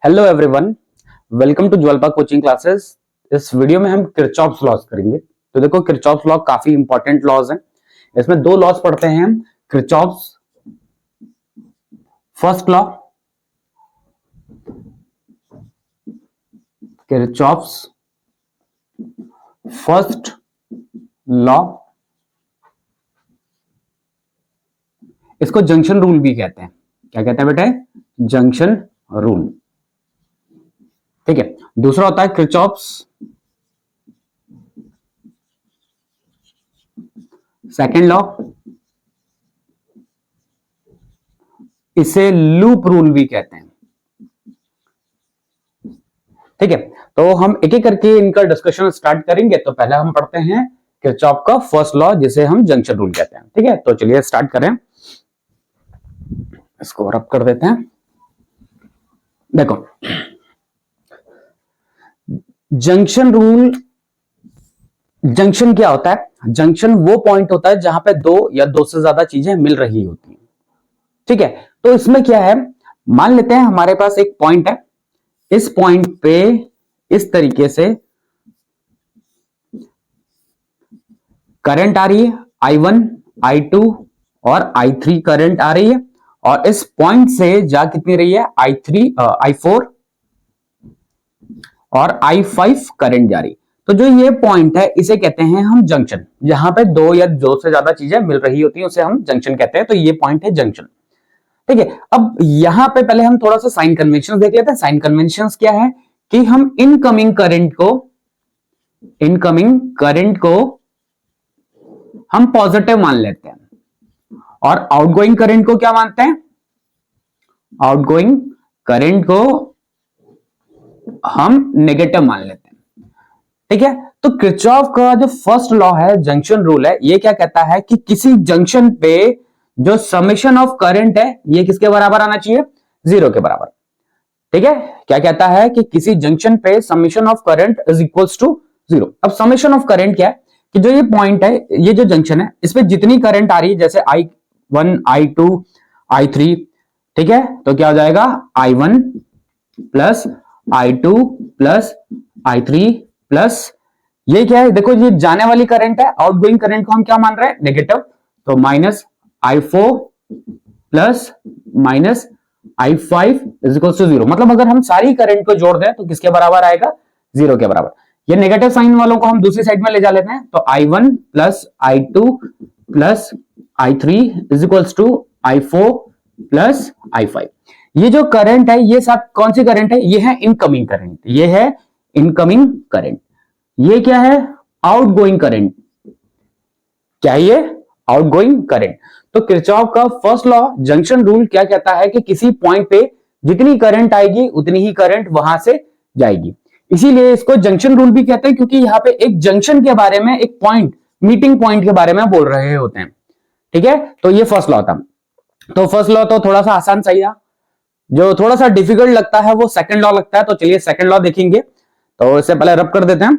Hello everyone, welcome to Jwalpa coaching classes. इस video में हम किरचॉफ्स लॉज करेंगे। तो देखो, किरचॉफ्स लॉ काफी इंपॉर्टेंट लॉज हैं। इसमें दो लॉज पढ़ते हैं हम। Kirchhoff's first law, Kirchhoff's first law, इसको जंक्शन रूल भी कहते हैं। क्या कहते हैं बेटे? Junction rule. ठीक है। दूसरा होता है किरचॉफ्स सेकेंड लॉ, इसे लूप रूल भी कहते हैं। ठीक है, तो हम एक एक करके इनका डिस्कशन स्टार्ट करेंगे। तो पहले हम पढ़ते हैं किरचॉफ का फर्स्ट लॉ, जिसे हम जंक्शन रूल कहते हैं। ठीक है, तो चलिए स्टार्ट करें। इसको रब कर देते हैं। देखो, जंक्शन रूल, जंक्शन क्या होता है? जंक्शन वो पॉइंट होता है जहां पे दो या दो से ज्यादा चीजें मिल रही होती हैं। ठीक है, तो इसमें क्या है, मान लेते हैं हमारे पास एक पॉइंट है। इस पॉइंट पे इस तरीके से करंट आ रही है, I1, I2 और I3 करंट आ रही है। और इस पॉइंट से जा कितनी रही है? I4 और I5 करंट जा रही। तो जो ये पॉइंट है, इसे कहते हैं हम जंक्शन। जहां पे दो या दो से ज्यादा चीजें मिल रही होती हैं, उसे हम जंक्शन कहते हैं। तो ये पॉइंट है जंक्शन। ठीक है, अब यहां पे पहले हम थोड़ा सा साइन कन्वेंशन देख लेते हैं। साइन कन्वेंशन क्या है कि हम इनकमिंग करंट को हम पॉजिटिव मान लेते हैं और आउटगोइंग करंट को क्या मानते हैं? आउटगोइंग करंट को हम नेगेटिव मान लेते हैं। ठीक है, तो किरचॉफ का जो फर्स्ट लॉ है, जंक्शन रूल है, ये क्या कहता है कि किसी जंक्शन पे जो समेशन ऑफ करंट है, ये किसके बराबर आना चाहिए? जीरो के बराबर। ठीक है, क्या कहता है कि किसी जंक्शन पे summation of current is equals to zero. अब समेशन ऑफ करंट क्या है कि जो ये पॉइंट है, ये जो जंक्शन है, इस पे जितनी करंट आ रही है, जैसे I1, I2, I3, ठीक है, तो क्या हो जाएगा? I1 plus I2 plus I3 plus, ये क्या है? देखो, ये जाने वाली करंट है। आउटगोइंग करंट को हम क्या मान रहे हैं? नेगेटिव। तो minus I4 plus minus I5 is equal to zero. मतलब अगर हम सारी करंट को जोड़ दें तो किसके बराबर आएगा? जीरो के बराबर। ये नेगेटिव साइन वालों को हम दूसरी साइड में ले जा लेते हैं। तो I1 plus I2 plus I3 is equal to I4 plus I5। ये जो करंट है, ये सब कौन सी करंट है? ये है इनकमिंग करंट। ये है इनकमिंग करंट। ये क्या है? Outgoing current. क्या है ये? Outgoing current. तो किरचॉफ का फर्स्ट लॉ, जंक्शन रूल, क्या कहता है कि किसी पॉइंट पे जितनी करंट आएगी उतनी ही करंट वहां से जाएगी। इसीलिए इसको जंक्शन रूल भी कहते हैं, क्योंकि यहाँ पे एक जंक्शन के बारे में, एक पॉइंट, मीटिंग पॉइंट के बारे में बोल रहे होते हैं। ठीक है, तो ये फर्स्ट लॉ था। तो फर्स्ट लॉ तो थोड़ा सा आसान सही था। जो थोड़ा सा डिफिकल्ट लगता है वो सेकंड लॉ लगता है। तो चलिए सेकंड लॉ देखेंगे। तो इससे पहले रब कर देते हैं।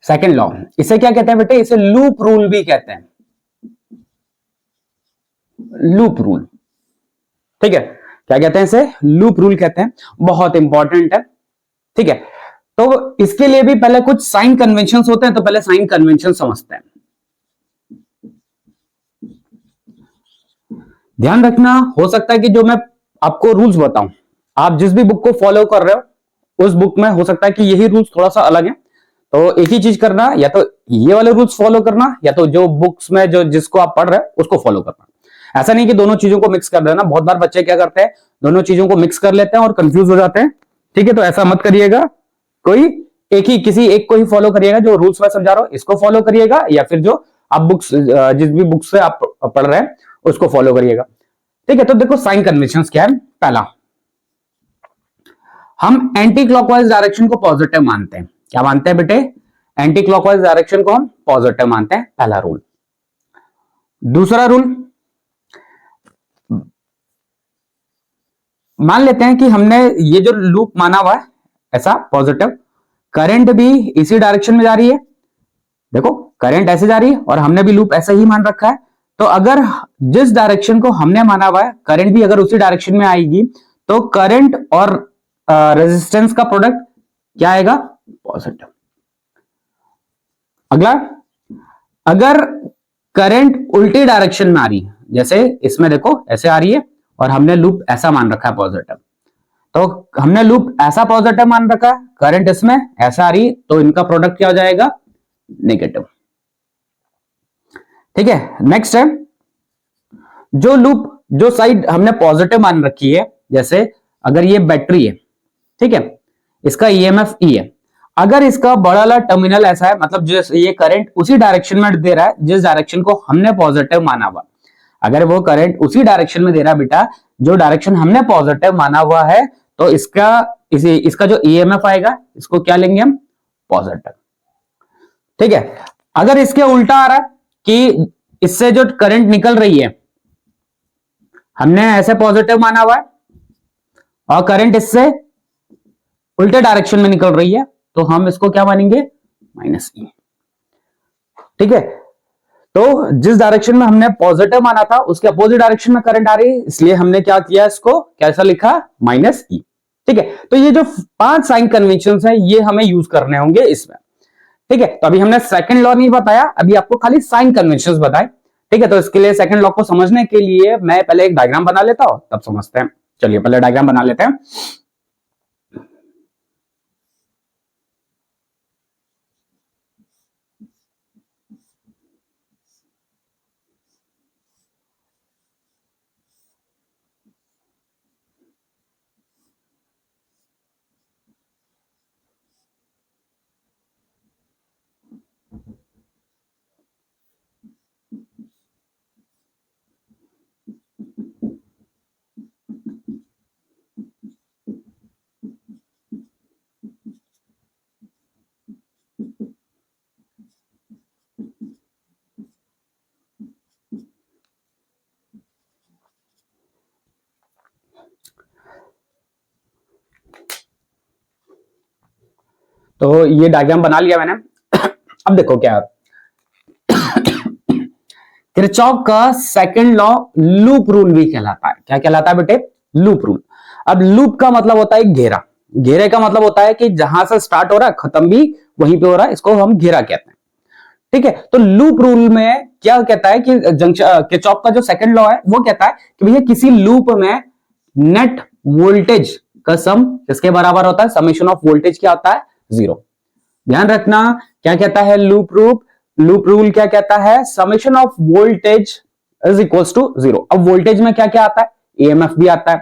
सेकंड लॉ, इसे क्या कहते हैं बेटे? इसे लूप रूल भी कहते हैं। Loop rule. ठीक है, क्या कहते हैं इसे? लूप रूल कहते हैं। बहुत इंपॉर्टेंट है। ठीक है, तो इसके लिए भी पहले कुछ साइन कन्वेंशन होते हैं। तो पहले साइन कन्वेंशन समझते हैं। ध्यान रखना, हो सकता है कि जो मैं आपको रूल्स बताऊं, आप जिस भी बुक को फॉलो कर रहे हो, उस बुक में हो सकता है कि यही रूल्स थोड़ा सा अलग है। तो एक ही चीज करना, या तो ये वाले रूल्स फॉलो करना, या तो जो बुक्स में जो जिसको आप पढ़ रहे हो उसको फॉलो करना। ऐसा नहीं कि दोनों चीजों को मिक्स कर देना। बहुत बार बच्चे क्या करते हैं, दोनों चीजों को मिक्स कर लेते हैं और कंफ्यूज हो जाते हैं। ठीक है, तो ऐसा मत करिएगा। कोई एक ही, किसी एक को ही फॉलो करिएगा। जो रूल्स मैं समझा रहा हूं इसको फॉलो करिएगा, या फिर जो आप बुक्स, जिस भी बुक से आप पढ़ रहे हैं उसको फॉलो करिएगा। ठीक है, तो देखो साइन कन्वेंशन क्या है। पहला, हम एंटी क्लॉकवाइज डायरेक्शन को पॉजिटिव मानते हैं। क्या मानते हैं बेटे? एंटी क्लॉकवाइज डायरेक्शन को हम पॉजिटिव मानते हैं। पहला रूल। दूसरा रूल, मान लेते हैं कि हमने ये जो लूप माना हुआ है ऐसा पॉजिटिव, करंट भी इसी डायरेक्शन में जा रही है, देखो करंट ऐसे जा रही है और हमने भी लूप ऐसा ही मान रखा है। तो अगर जिस डायरेक्शन को हमने माना हुआ है करंट भी अगर उसी डायरेक्शन में आएगी तो करंट और रेजिस्टेंस का प्रोडक्ट क्या आएगा, पॉजिटिव। अगला, अगर करंट उल्टी डायरेक्शन में आ रही है, जैसे इसमें देखो ऐसे आ रही है और हमने लूप ऐसा मान रखा है पॉजिटिव, तो हमने लूप ऐसा पॉजिटिव मान रखा है, करंट इसमें ऐसा आ रही, तो इनका प्रोडक्ट क्या हो जाएगा, नेगेटिव। ठीक है, नेक्स्ट है जो लूप जो साइड हमने पॉजिटिव मान रखी है, जैसे अगर ये बैटरी है, ठीक है, इसका ईएमएफ ई है, अगर इसका बड़ा वाला टर्मिनल ऐसा है, मतलब जो ये करंट उसी डायरेक्शन में दे रहा है जिस डायरेक्शन को हमने पॉजिटिव माना हुआ, अगर वो करंट उसी डायरेक्शन में दे रहा है बेटा जो डायरेक्शन हमने पॉजिटिव माना हुआ है, तो इसका जो ईएमएफ आएगा इसको क्या लेंगे हम, पॉजिटिव। ठीक है, अगर इसके उल्टा आ रहा है कि इससे जो करंट निकल रही है हमने ऐसे पॉजिटिव माना हुआ है और करंट इससे उल्टे डायरेक्शन में निकल रही है, तो हम इसको क्या मानेंगे, माइनस ई। ठीक है, तो जिस डायरेक्शन में हमने पॉजिटिव माना था उसके अपोजिट डायरेक्शन में करंट आ रही है, इसलिए हमने क्या किया, इसको कैसा लिखा, माइनस ई। ठीक है, तो ये जो 5 साइन कन्वेंशन है ये हमें यूज करने होंगे इसमें। ठीक है, तो अभी हमने सेकंड लॉ नहीं बताया, अभी आपको खाली साइन कन्वेंशन बताए। ठीक है, तो इसके लिए सेकंड लॉ को समझने के लिए मैं पहले एक डायग्राम बना लेता हूं, तब समझते हैं। चलिए पहले डायग्राम बना लेते हैं। तो ये डायग्राम बना लिया मैंने। अब देखो क्या किरचॉफ का सेकंड लॉ लूप रूल भी कहलाता है। क्या कहलाता है बेटे, लूप रूल। अब लूप का मतलब होता है घेरा, घेरे का मतलब होता है कि जहां से स्टार्ट हो रहा है खत्म भी वहीं पे हो रहा है, इसको हम घेरा कहते हैं। ठीक है, तो लूप रूल में क्या कहता है कि किरचॉफ का जो सेकंड लॉ है वो कहता है कि भैया किसी लूप में नेट वोल्टेज का सम किसके बराबर होता है, समेशन ऑफ वोल्टेज क्या होता है, 0। ध्यान रखना क्या कहता है लूप रूल क्या कहता है, summation of voltage is equals to 0। अब वोल्टेज में क्या क्या आता है, ईएमएफ भी आता है,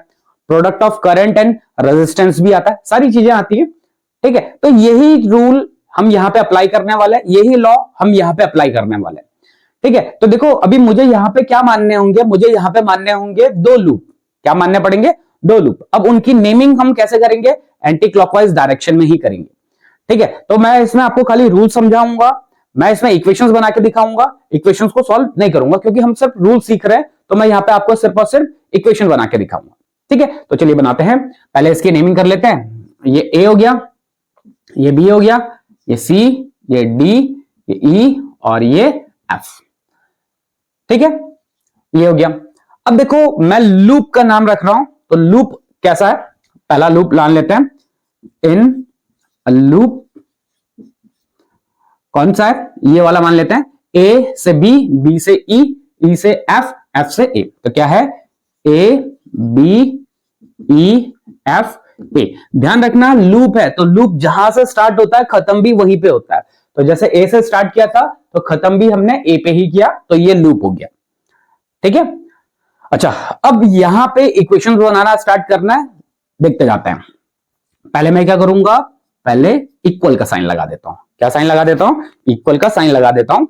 product of current and resistance भी आता है, सारी चीजें आती है। ठीक है, तो यही रूल हम यहां पे अप्लाई करने वाले हैं, यही लॉ हम यहां पे अप्लाई करने वाले हैं। ठीक है, तो देखो अभी मुझे यहां पे क्या मानने होंगे, मुझे यहां पे मानने होंगे 2 लूप। क्या मानने पड़ेंगे, 2 लूप। अब उनकी नेमिंग हम कैसे करेंगे, एंटी क्लॉकवाइज डायरेक्शन में ही करेंगे। ठीक है, तो मैं इसमें आपको खाली रूल समझाऊंगा, मैं इसमें इक्वेशंस बना के दिखाऊंगा, इक्वेशंस को सॉल्व नहीं करूंगा क्योंकि हम सिर्फ रूल सीख रहे हैं, तो मैं यहां पे आपको सिर्फ और सिर्फ इक्वेशन बना के दिखाऊंगा। ठीक है, तो चलिए बनाते हैं, पहले इसकी नेमिंग कर लेते हैं। ये ए हो गया, ये बी हो गया, ये सी, ये डी, ये ई और ये एफ। ठीक है, ये हो गया। अब देखो मैं लूप का नाम रख रहा हूं, तो लूप कैसा है, पहला लूप मान लेते हैं, इन लूप कौन सा है, ये वाला मान लेते हैं, ए से बी, बी से ई, ई से एफ, एफ से ए। तो क्या है, A B E F A. ध्यान रखना लूप है तो लूप जहां से स्टार्ट होता है खत्म भी वहीं पे होता है, तो जैसे ए से स्टार्ट किया था तो खत्म भी हमने ए पे ही किया, तो ये लूप हो गया। ठीक है, अच्छा अब यहां पे इक्वेशन बनाना स्टार्ट करना है, देखते जाते हैं। पहले मैं क्या करूंगा, पहले इक्वल का साइन लगा देता हूं। क्या साइन लगा देता हूं, इक्वल का साइन लगा देता हूं।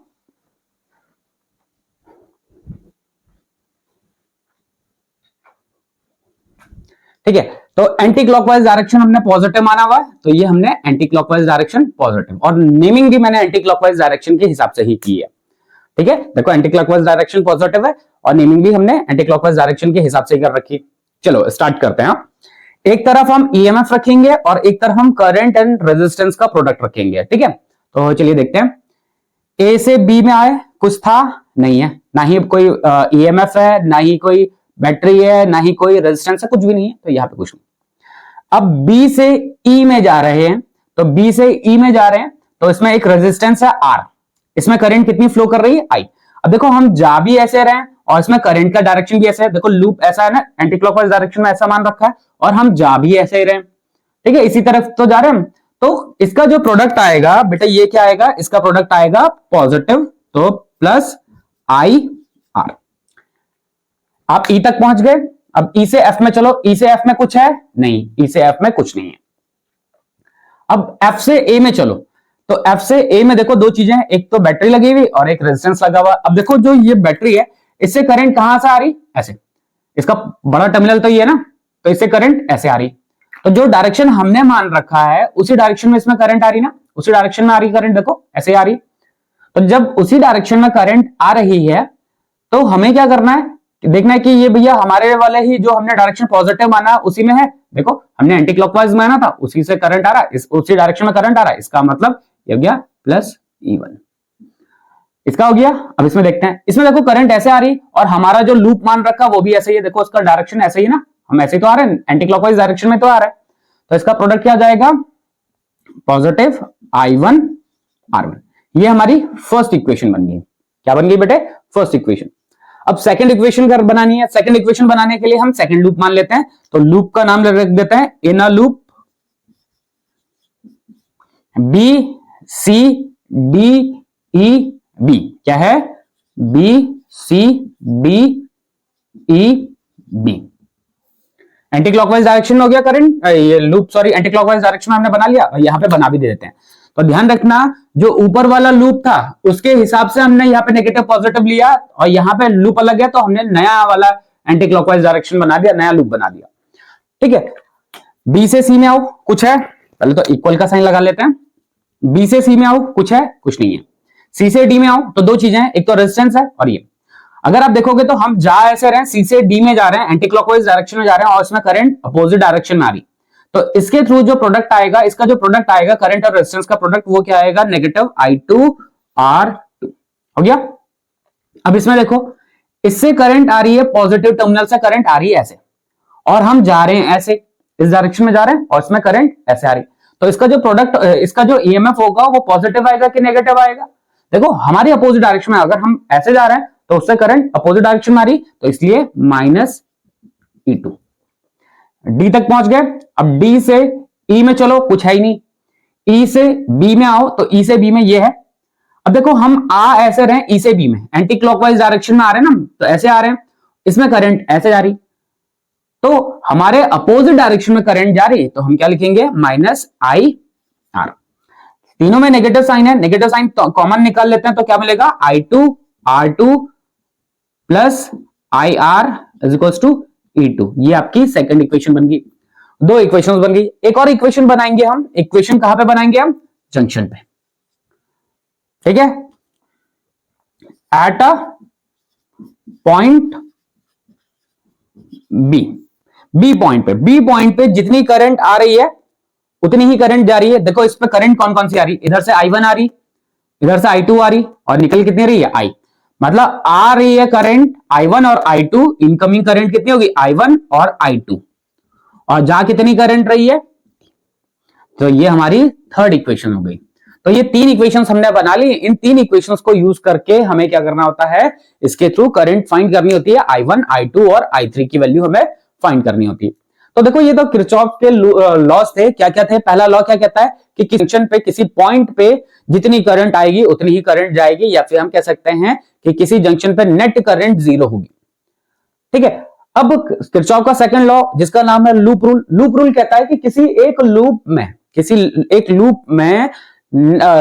ठीक है, तो एंटी क्लॉकवाइज डायरेक्शन हमने पॉजिटिव माना हुआ है, तो ये हमने एंटी क्लॉकवाइज डायरेक्शन पॉजिटिव, और नेमिंग भी मैंने एंटी क्लॉकवाइज डायरेक्शन के हिसाब से ही की है। ठीक है, देखो एंटी क्लॉकवाइज डायरेक्शन पॉजिटिव है और नेमिंग भी हमने एंटी क्लॉकवाइज डायरेक्शन के हिसाब से ही कर रखी। चलो स्टार्ट करते हैं। एक तरफ हम ईएमएफ रखेंगे और एक तरफ हम करंट एंड रेजिस्टेंस का प्रोडक्ट रखेंगे, ठीक है। तो चलिए देखते हैं, ए से बी में आए, कुछ था नहीं है, ना ही कोई ईएमएफ है, ना ही कोई बैटरी है, ना ही कोई रेजिस्टेंस है, कुछ भी नहीं है, तो यहां पे कुछ नहीं। अब बी से ई में जा रहे हैं, तो बी से ई में जा रहे हैं तो इसमें एक रेजिस्टेंस है आर, इसमें करंट कितनी फ्लो कर रही है, आई। अब देखो हम जा भी ऐसे रहे हैं और इसमें करंट का डायरेक्शन भी ऐसा है, देखो लूप ऐसा है ना, एंटी क्लॉकवाइज डायरेक्शन में ऐसा मान रखा है, और हम जा भी ऐसे ही रहे हैं, ठीक है, इसी तरफ तो जा रहे हैं। तो इसका जो प्रोडक्ट आएगा बेटा, ये क्या आएगा, इसका प्रोडक्ट आएगा पॉजिटिव, तो प्लस आई आर। आप ई तक पहुंच गए, अब ई से एफ में चलो, ई से एफ में कुछ है नहीं, ई से एफ में कुछ नहीं है। अब एफ से ए में चलो, तो एफ से ए में देखो दो चीजें हैं, एक तो बैटरी लगी हुई और एक रेजिस्टेंस लगा हुआ। अब देखो जो ये बैटरी है, इससे करंट कहां से आ रही, ऐसे, इसका बड़ा टर्मिनल तो ये है ना, तो इससे करंट ऐसे आ रही, तो जो डायरेक्शन हमने मान रखा है उसी डायरेक्शन में इसमें करंट आ रही ना, उसी डायरेक्शन में आ रही करंट, देखो ऐसे आ रही। तो जब उसी डायरेक्शन में करंट आ रही है तो हमें क्या करना है, देखना है कि ये भैया हमारे वाले ही जो हमने डायरेक्शन पॉजिटिव माना उसी में है, देखो हमने एंटी क्लॉकवाइज माना था, उसी से करंट आ रहा है, उसी डायरेक्शन में करंट आ रहा है, इसका मतलब ये हो गया प्लस E1, इसका हो गया। अब इसमें देखते हैं, इसमें देखो करंट ऐसे आ रही और हमारा जो लूप मान रखा वो भी ऐसे ही है, देखो उसका डायरेक्शन ऐसे ही ना, हम ऐसे ही तो आ रहे हैं, एंटी क्लॉकवाइज डायरेक्शन में तो आ रहा है, तो इसका प्रोडक्ट क्या जाएगा, पॉजिटिव I1 R1। ये हमारी फर्स्ट इक्वेशन बन गई। क्या बन गई बेटे, फर्स्ट इक्वेशन। अब सेकंड इक्वेशन कर बनानी है, सेकंड इक्वेशन बनाने के लिए हम सेकंड लूप मान लेते हैं, तो लूप का नाम रख देते हैं inner loop B C D E B. क्या है, B C D E B. Anticlockwise direction में हो गया करंट, ये loop sorry anticlockwise direction में हमने बना लिया, यहां पे बना भी दे देते हैं। तो ध्यान रखना, जो ऊपर वाला लूप था उसके हिसाब से हमने यहाँ पे नेगेटिव पॉजिटिव लिया और यहाँ पे लूप अलग है, तो हमने नया वाला एंटी क्लॉकवाइज डायरेक्शन बना दिया, नया लूप बना दिया, ठीक है। बी से सी में आओ, कुछ है, पहले तो इक्वल का साइन लगा लेते हैं। बी से सी में आओ, कुछ है, कुछ नहीं है। सी से डी में आओ, तो दो चीजें हैं, एक तो रेजिस्टेंस है और ये। अगर आप देखोगे तो हम जा ऐसे रहे हैं, सी से डी में जा रहे हैं, एंटी क्लॉकवाइज डायरेक्शन में जा रहे हैं और इसमें करंट अपोजिट डायरेक्शन में आ रही, तो इसके थ्रू जो प्रोडक्ट आएगा, इसका जो प्रोडक्ट आएगा करंट और रेजिस्टेंस का प्रोडक्ट, वो क्या आएगा, नेगेटिव I2 R2 हो गया। अब इसमें देखो, इससे करंट आ रही है, पॉजिटिव टर्मिनल से करंट आ रही है ऐसे, और हम जा रहे हैं ऐसे, इस डायरेक्शन में जा रहे हैं और इसमें करंट ऐसे आ रही, तो इसका जो प्रोडक्ट, इसका जो ईएमएफ होगा वो पॉजिटिव आएगा कि नेगेटिव आएगा। देखो हमारी अपोजिट डायरेक्शन में, अगर हम ऐसे जा रहे हैं तो उससे करंट अपोजिट डायरेक्शन में आ रही, तो इसलिए माइनस E2। डी तक पहुंच गए, अब डी से ई में चलो, कुछ है ही नहीं। ई से बी में आओ, तो ई से बी में ये है। अब देखो हम आ ऐसे रहे ई से बी में, एंटी क्लॉकवाइज डायरेक्शन में आ रहे हैं ना, तो ऐसे आ रहे हैं, इसमें करंट ऐसे जा रही, तो हमारे अपोजिट डायरेक्शन में करंट जा रही, तो हम क्या लिखेंगे, माइनस आई आर। तीनों में नेगेटिव साइन है, नेगेटिव साइन कॉमन निकाल लेते हैं, तो क्या मिलेगा, I2 R2 plus I R is equal to E2। ये आपकी सेकंड इक्वेशन बन गई, दो इक्वेशंस बन गई। एक और इक्वेशन बनाएंगे हम, इक्वेशन कहां पे बनाएंगे हम, जंक्शन पे, ठीक है, at a point B point पे जितनी करंट आ रही है उतनी ही करंट जा रही है। देखो इस पे करंट कौन कौन सी आ रही, इधर से I1 आ रही, इधर से I2 आ रही, और निकल कितनी रही है, I। मतलब आ रही है करंट I1 और I2, इनकमिंग करंट कितनी होगी, I1 और I2, और जा कितनी करंट रही है, तो ये हमारी थर्ड इक्वेशन हो गई। तो ये तीन इक्वेशंस हमने बना ली, इन तीन इक्वेशंस को यूज करके हमें क्या करना होता है, इसके थ्रू करंट फाइंड करनी होती है, I1, I2 और I3 की वैल्यू हमें फाइंड करनी होती है। तो देखो ये तो किरचॉफ के लॉस थे, क्या क्या थे। पहला लॉ क्या कहता है कि किसी जंक्शन पे, किसी पॉइंट पे जितनी करंट आएगी उतनी ही करंट जाएगी, या फिर हम कह सकते हैं कि किसी जंक्शन पे नेट करंट जीरो होगी, ठीक है। अब किरचॉफ का सेकंड लॉ जिसका नाम है लूप रूल। लूप रूल कहता है कि किसी एक लूप में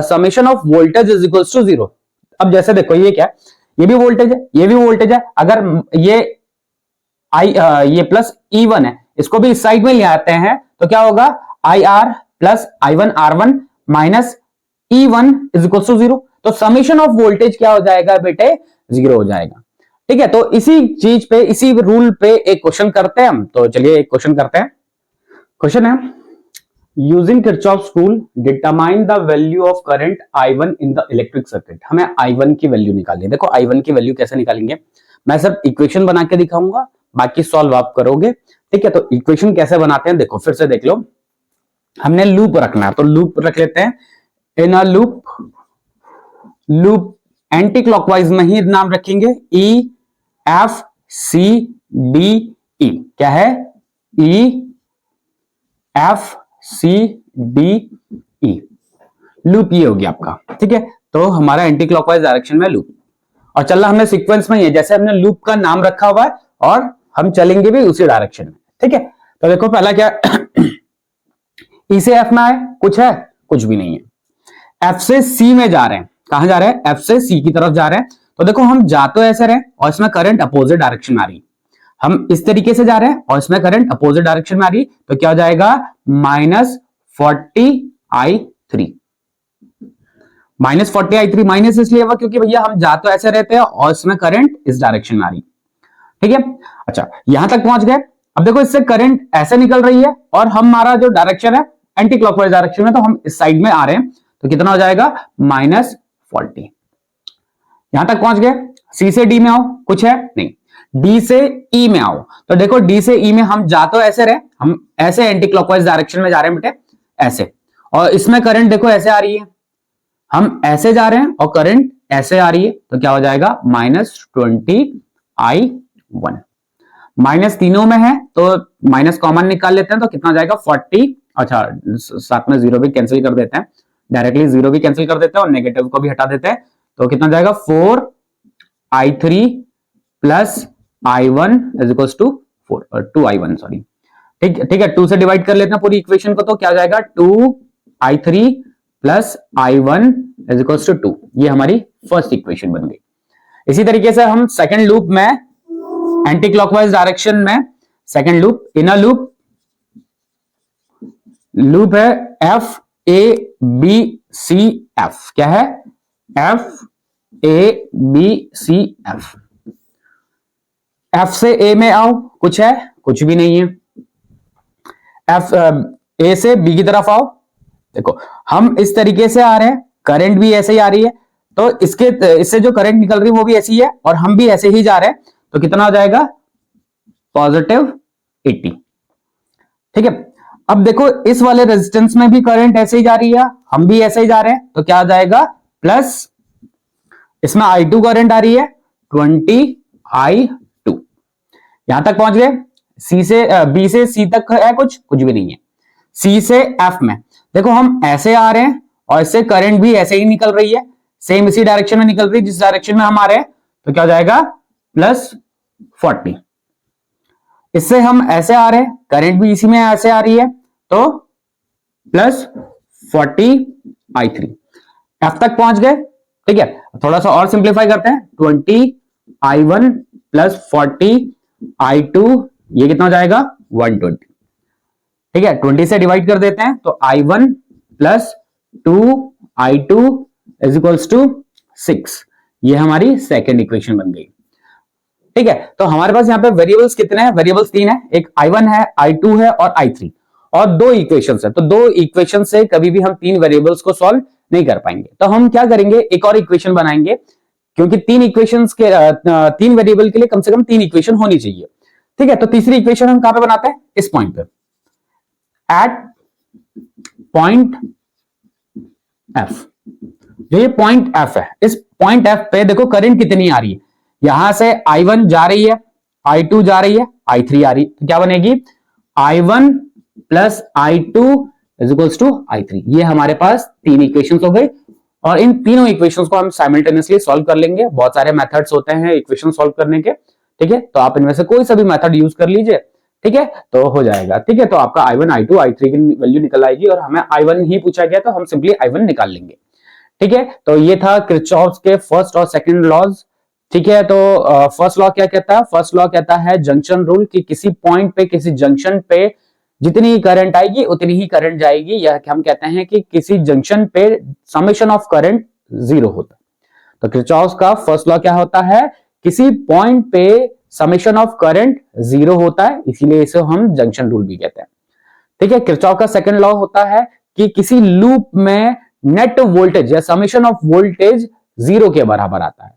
summation of voltage is equal to zero. अब जैसे देखो ये क्या है, ये भी वोल्टेज है, ये भी वोल्टेज है, अगर ये प्लस E1 है, इसको भी इस साइड में ले आते हैं तो क्या होगा, IR plus I1 R1 minus E1 is equal to zero. तो समेशन ऑफ वोल्टेज क्या हो जाएगा बेटे, जीरो हो जाएगा। ठीक है, तो इसी चीज पे, इसी रूल पे एक क्वेश्चन करते हैं हम। तो चलिए एक क्वेश्चन करते हैं। क्वेश्चन है, using Kirchhoff's rule determine the value of current I1 in the electric circuit. हमें I1 की वैल्यू निकालनी है। देखो I1 की वैल्यू कैसे निकालेंगे, मैं सिर्फ इक्वेशन बना के दिखाऊंगा, बाकी सॉल्व आप करोगे। ठीक है, तो इक्वेशन कैसे बनाते हैं देखो, फिर से देख लो। हमने लूप रखना है, तो लूप रख लेते हैं। इन अ लूप एंटी क्लॉकवाइज में ही नाम रखेंगे, E F C D E। क्या है? E F C D E। Loop ये हो गया आपका। ठीक है, तो हमारा एंटी क्लॉकवाइज डायरेक्शन में लूप, और चलना हमने सीक्वेंस में ही है, जैसे हमने लूप का नाम रखा हुआ है और हम चलेंगे भी उसी डायरेक्शन में। ठीक है, तो देखो पहला क्या E से F में आए, कुछ है? कुछ भी नहीं है। F से C में जा रहे हैं, कहां जा रहे हैं? F से C की तरफ जा रहे हैं। तो देखो हम जा तो ऐसे रहे और इसमें करंट अपोजिट डायरेक्शन में आ रही, हम इस तरीके से जा रहे हैं और इसमें करंट अपोजिट डायरेक्शन में आ रही, तो क्या हो जाएगा? -40I3। -40I3 माइनस इसलिए हुआ क्योंकि भैया हम जा तो ऐसे रहते हैं और इसमें करंट इस डायरेक्शन में आ रही। ठीक है, अच्छा यहां तक पहुंच गए। अब देखो इससे करंट ऐसे निकल रही है और हमारा जो डायरेक्शन है एंटी क्लॉकवाइज डायरेक्शन में, तो हम इस साइड में आ रहे हैं, तो कितना हो जाएगा? -40। यहां तक पहुंच गए। सी से डी में आओ, कुछ है? नहीं। डी से ई में आओ, तो देखो डी से ई में हम जा तो ऐसे रहे, हम ऐसे एंटी क्लॉकवाइज डायरेक्शन में जा रहे हैं बेटे, ऐसे, और इसमें करंट देखो ऐसे आ रही है, हम ऐसे जा रहे हैं और करंट ऐसे आ रही है, तो क्या हो जाएगा? -20I1। माइनस तीनों में है तो माइनस कॉमन निकाल लेते हैं, तो कितना हो जाएगा? 40। अच्छा साथ में जीरो भी कैंसिल कर देते हैं, डायरेक्टली जीरो भी कैंसिल कर देते हैं और नेगेटिव को भी हटा देते हैं, तो कितना जाएगा? 4I3 plus I1 is equals to 2I1, sorry. ठीक है, 2 से डिवाइड कर लेते हैं पूरी इक्वेशन को, तो क्या जाएगा? 2I3 plus I1 is equals to 2। ये हमारी फर्स्ट इक्वेशन बन गई। इसी तरीके से हम सेकंड लूप में, एंटी क्लॉकवाइज डायरेक्शन में, सेकंड लूप, इनर लूप है FABCF। क्या है? FABCF। F से A में आओ, कुछ है? कुछ भी नहीं है। A से B की तरफ आओ, देखो हम इस तरीके से आ रहे हैं, करंट भी ऐसे ही आ रही है, तो इससे जो करंट निकल रही है वो भी ऐसी है और हम भी ऐसे ही जा रहे हैं, तो कितना हो जाएगा? +80। ठीक है, अब देखो इस वाले रेजिस्टेंस में भी करंट ऐसे ही जा रही है, हम भी ऐसे ही जा रहे हैं, तो क्या आ जाएगा? प्लस इसमें I2 करंट आ रही है 20I2। यहां तक पहुंच गए। सी से बी से सी तक है, कुछ भी नहीं है। सी से एफ में देखो हम ऐसे आ रहे हैं और इससे करंट भी ऐसे ही निकल रही है, सेम इसी डायरेक्शन में निकल रही है जिस डायरेक्शन में हम आ रहे हैं, तो क्या हो जाएगा? +40। इससे हम ऐसे आ रहे हैं, करंट भी इसी में ऐसे आ रही है, तो +40I3। एफ तक पहुंच गए। ठीक है, थोड़ा सा और सिंप्लीफाई करते हैं। 20I1 प्लस 40I2, ये कितना हो जाएगा? 120। ठीक है, 20 से डिवाइड कर देते हैं, तो I1 plus 2I2 is equals to 6। ये हमारी सेकेंड इक्वेशन बन गई। ठीक है, तो हमारे पास यहाँ पे वेरिएबल्स कितने हैं? वेरिएबल्स 3 है, एक I1 है, I2 है और I3, और 2 इक्वेशंस है। तो 2 इक्वेशन से कभी भी हम 3 वेरिएबल्स को सॉल्व नहीं कर पाएंगे, तो हम क्या करेंगे? एक और इक्वेशन बनाएंगे, क्योंकि 3 इक्वेशंस के 3 वेरिएबल के लिए कम से कम 3 इक्वेशन होनी चाहिए। ठीक है, तो तीसरी इक्वेशन हम कहां पे बनाते हैं? इस पॉइंट पे, एट पॉइंट F। जो ये पॉइंट F है, इस पॉइंट F पे देखो करंट कितनी आ रही है, यहां से I1 जा रही है, I2 जा रही है, I3 आ रही है, तो क्या बनेगी? I1 plus I2 is equals to I3। ये हमारे पास 3 इक्वेशंस हो गई, और इन तीनों इक्वेशंस को हम साइमल्टेनियसली सॉल्व कर लेंगे। बहुत सारे मेथड्स होते हैं इक्वेशन सॉल्व करने के। ठीक है, तो आप इनमें से कोई सा भी मेथड यूज कर लीजिए, ठीक है, तो हो जाएगा। ठीक है, तो आपका I1, I2, I3 की वैल्यू निकल आएगी, और हमें I1 ही पूछा गया, तो हम सिंपली I1 निकाल लेंगे। ठीक है, तो ये था किरचॉफ्स के फर्स्ट और सेकंड लॉज। ठीक है, तो फर्स्ट लॉ क्या कहता है? फर्स्ट लॉ कहता है जंक्शन रूल, कि किसी पॉइंट पे, किसी जंक्शन पे जितनी करंट आएगी उतनी ही करंट जाएगी। यह हम कहते हैं कि किसी जंक्शन पे समेशन ऑफ करंट 0 होता है। तो किरचॉफ्स का फर्स्ट लॉ क्या होता है? किसी पॉइंट पे समेशन ऑफ करंट जीरो होता है, इसीलिए इसे हम जंक्शन रूल भी कहते हैं। ठीक है, किरचॉफ का सेकंड लॉ होता है कि किसी लूप में नेट वोल्टेज या समेशन ऑफ वोल्टेज जीरो के बराबर आता है।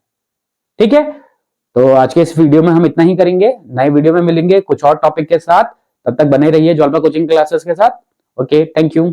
ठीक है, तो आज के इस वीडियो में हम इतना ही करेंगे, नए वीडियो में मिलेंगे कुछ और टॉपिक के साथ। तब तक बने रहिए ज्वालपा कोचिंग क्लासेस के साथ। Okay, thank you.